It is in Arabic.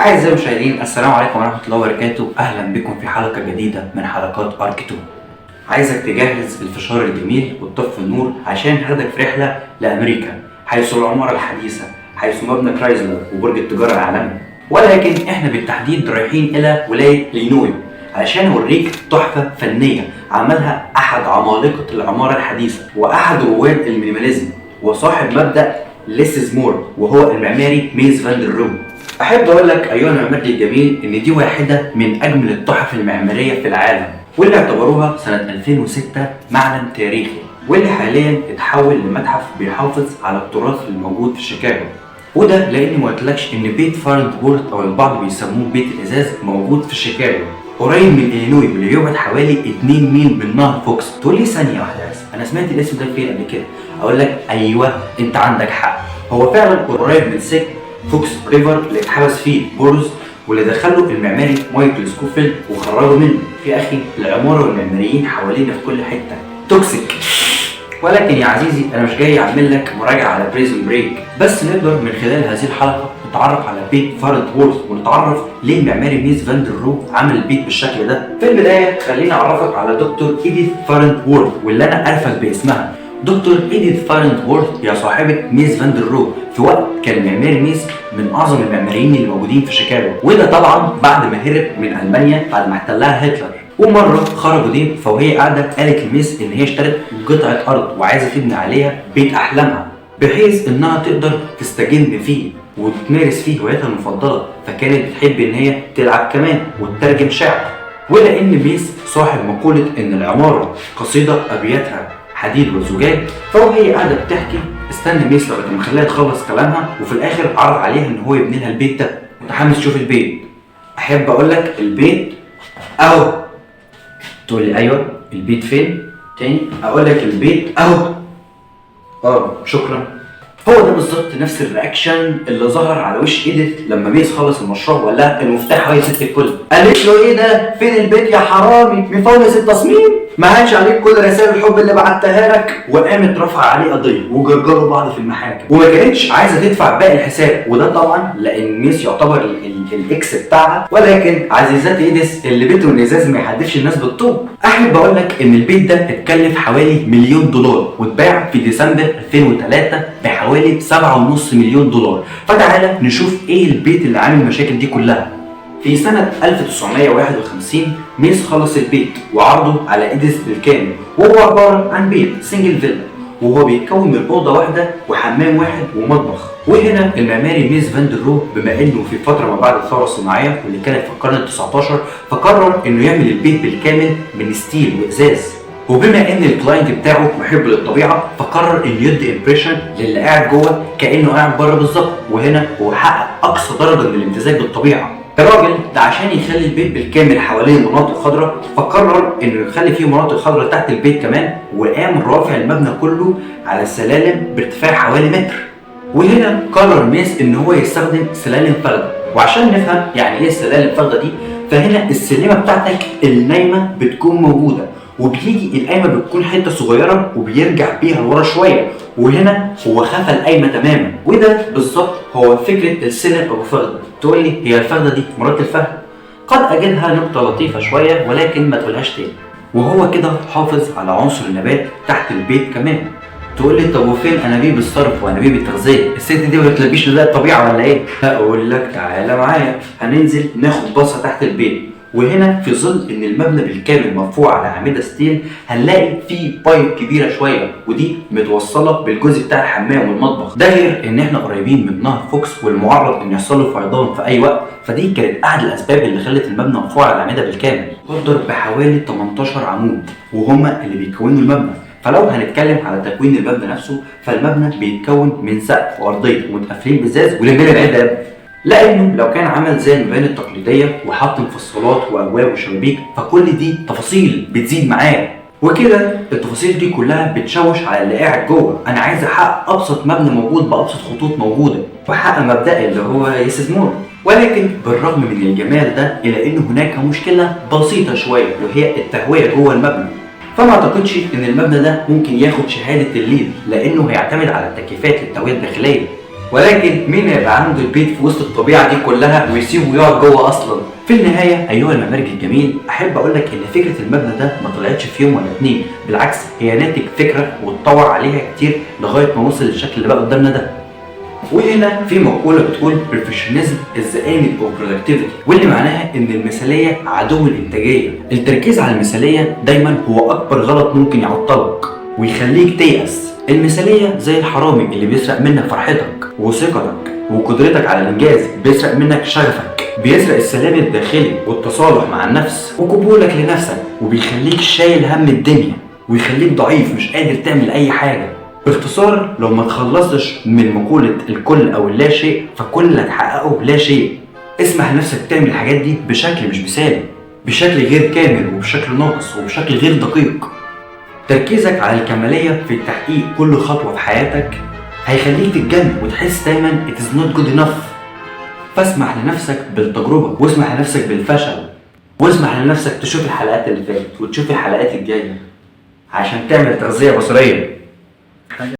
أعزائي المشاهدين، السلام عليكم ورحمة الله وبركاته. أهلا بكم في حلقة جديدة من حلقات أرك 2. عايزك تجهز الفشار الجميل وتطفي النور عشان هاخدك في رحلة لأمريكا، حيث العمارة الحديثة، حيث مبنى كرايزلر وبرج التجارة العالمي. ولكن احنا بالتحديد رايحين إلى ولاية لينوي علشان أوريك تحفة فنية عملها أحد عمالقة العمارة الحديثة وأحد رواد المينيماليزم وصاحب مبدأ less is more، وهو المعماري ميز فان در روه. أحب أقول لك أيها المعماري الجميل إن دي واحدة من أجمل التحف المعمارية في العالم، واللي اعتبروها سنة 2006 معلم تاريخي، واللي حاليا اتحول لمتحف بيحافظ على التراث الموجود في شيكاغو. وده لأني ما قلتلكش إن بيت فارنتبورت أو البعض بيسموه بيت الإزاز موجود في شيكاغو قريب من إلينوي، واللي يبعد حوالي 2 ميل من نهر فوكس. تقول لي ثانية واحدة بس، أنا سمعت الاسم ده فين قبل كده؟ أقول لك أيوه أنت عندك حق، هو فعلا قريب من سجن فوكس ريفر اللي اتحبس فيه بورز، واللي دخله المعماري مايكل سكوفيلد وخرجه منه. يا اخي العماره والمعماريين حوالينا في كل حته توكسيك. ولكن يا عزيزي انا مش جاي اعمل لك مراجعه على بريزون بريك، بس نقدر من خلال هذه الحلقه نتعرف على بيت فارنتبورت ونتعرف ليه المعماري ميز فان در روه عمل البيت بالشكل ده. في البدايه خليني اعرفك على دكتور إيديث فارنتبورت، واللي انا عارفك باسمها. دكتور إيديث فارنتبورت هي صاحبة ميز فان در روه، في وقت كان معماري ميز من اعظم المعماريين اللي موجودين في شيكاغو، وده طبعا بعد ما هرب من المانيا بعد ما احتلها هتلر. ومره خرجوا دي فوهي قاعده قالت لميز ان هي اشترت قطعه ارض وعايزه تبني عليها بيت احلامها، بحيث انها تقدر تستجم فيه وتمارس فيه هوايتها المفضله، فكانت بتحب ان هي تلعب كمان وتترجم شعر. ولان ميز صاحب مقوله ان العماره قصيده ابياتها حديد وزجاج، فهي قاعده بتحكي استنى ميس لغايه ما خليها تخلص كلامها، وفي الاخر عرض عليها ان هو يبني لها البيت ده. متحمس تشوف البيت؟ احب اقول لك البيت اهو. تقول لي ايوه البيت فين؟ تاني اقول لك البيت اهو. شكرا. هو ده بالظبط نفس الرياكشن اللي ظهر على وش إيديث لما ميس خلص المشروع وقال لها المفتاح هاي ست الكل. قالت له ايه ده؟ فين البيت يا حرامي؟ مفلس التصميم؟ ما هانش عليك كل رسائل الحب اللي بعتها لك؟ وقامت رفع عليه قضيه وجرجروا بعض في المحاكم، وما كانتش عايزه تدفع باقي الحساب، وده طبعا لان ميس يعتبر الاكس بتاعها. ولكن عزيزاتي إيديث اللي بيته الازاز ما يحدفش الناس بالطوب. احب اقول لك ان البيت ده اتكلف حوالي $1 مليون واتباع في ديسمبر 2003 بحوالي $7.5 مليون. فتعالى نشوف ايه البيت اللي عامل المشاكل دي كلها. في سنة 1951 ميس خلص البيت وعرضه على إيديث بالكامل، وهو عبارة عن بيت سنجل فيلا، وهو بيتكون من أوضة واحدة وحمام واحد ومطبخ. وهنا المعماري ميز فان در روه بما انه في فترة ما بعد الثورة الصناعية واللي كانت في القرن ال19 فقرر انه يعمل البيت بالكامل من ستيل وإزاز. وبما ان الكلاينت بتاعه محب للطبيعه فقرر انه يدي امبريشن للي قاعد جوه كانه قاعد بره بالظبط، وهنا هو حقق اقصى درجه من الامتزاج بالطبيعه. الراجل ده عشان يخلي البيت بالكامل حواليه مناطق خضراء فقرر انه يخلي فيه مناطق خضراء تحت البيت كمان، وقام رافع المبنى كله على السلالم بارتفاع حوالي متر. وهنا قرر ميس ان هو يستخدم سلالم فردة. وعشان نفهم يعني ايه السلالم الفردة دي، فهنا السلمه بتاعتك النايمه بتكون موجوده، وبيجي القايمه بتكون حته صغيره وبيرجع بيها لورا شويه، وهنا هو خفى القايمه تماما. وده بالظبط هو فكره السلم ابو فرده. تقول لي هي الفرده دي مرات الفهد؟ قد اجدها نقطه لطيفه شويه ولكن ما تقولهاش تاني. وهو كده حافظ على عنصر النبات تحت البيت كمان. تقول لي طب وفين انابيب الصرف وانابيب التغذيه؟ الست دي ما بتلبيش نداء الطبيعه ولا ايه؟ هقول لك تعالى معايا، هننزل ناخد بصه تحت البيت. وهنا في ظل ان المبنى بالكامل مرفوع على اعمده ستيل هنلاقي فيه بايب كبيره شويه، ودي متوصله بالجزء بتاع الحمام والمطبخ. ده غير ان احنا قريبين من نهر فوكس والمعرض ان يحصل له فيضان في اي وقت، فدي كانت احد الاسباب اللي خلت المبنى مرفوع على الاعمده بالكامل. قدر بحوالي 18 عمود وهما اللي بيكونوا المبنى. فلو هنتكلم على تكوين المبنى نفسه فالمبنى بيتكون من سقف وارضيه ومتقفلين بازاز ولمبه العداد، لانه لو كان عمل زي المباني التقليديه وحط مفصلات وابواب وشبابيك فكل دي تفاصيل بتزيد معاه، وكده التفاصيل دي كلها بتشوش على اللي قاعد جوه. انا عايز احقق ابسط مبنى موجود بابسط خطوط موجوده واحقق مبدئي اللي هو يس مور. ولكن بالرغم من الجمال ده الا ان هناك مشكله بسيطه شويه، وهي التهويه جوه المبنى. فما اعتقدش ان المبنى ده ممكن ياخد شهاده الليد، لانه هيعتمد على التكييفات للتهويه الداخليه. ولكن مين هيبقى عنده البيت في وسط الطبيعه دي كلها ويسيبه يقعد جوه اصلا؟ في النهايه ايها المعماري الجميل، احب اقول لك ان فكره المبنى ده ما طلعتش في يوم ولا اتنين، بالعكس هي ناتج فكره واتطور عليها كتير لغايه ما وصل للشكل اللي بقى قدامنا ده. وهنا في مقولة بتقول perfectionism is the enemy of productivity، واللي معناها ان المثالية عدو الانتاجية. التركيز على المثالية دايما هو اكبر غلط ممكن يعطلك ويخليك تيأس. المثالية زي الحرامي اللي بيسرق منك فرحتك وثقتك وقدرتك على الانجاز، بيسرق منك شغفك، بيسرق السلام الداخلي والتصالح مع النفس وقبولك لنفسك، وبيخليك شايل هم الدنيا ويخليك ضعيف مش قادر تعمل اي حاجة. باختصار لو ما تخلصش من مقولة الكل او اللا شيء، فكل اللي هتحققه لا شيء. اسمح لنفسك تعمل الحاجات دي بشكل مش مثالي، بشكل غير كامل وبشكل ناقص وبشكل غير دقيق. تركيزك على الكمالية في تحقيق كل خطوة في حياتك هيخليك تتجنن وتحس دايما it is not good enough. فاسمح لنفسك بالتجربة، واسمح لنفسك بالفشل، واسمح لنفسك تشوف الحلقات اللي فاتت وتشوف الحلقات الجاية عشان تعمل تغذية بصرية.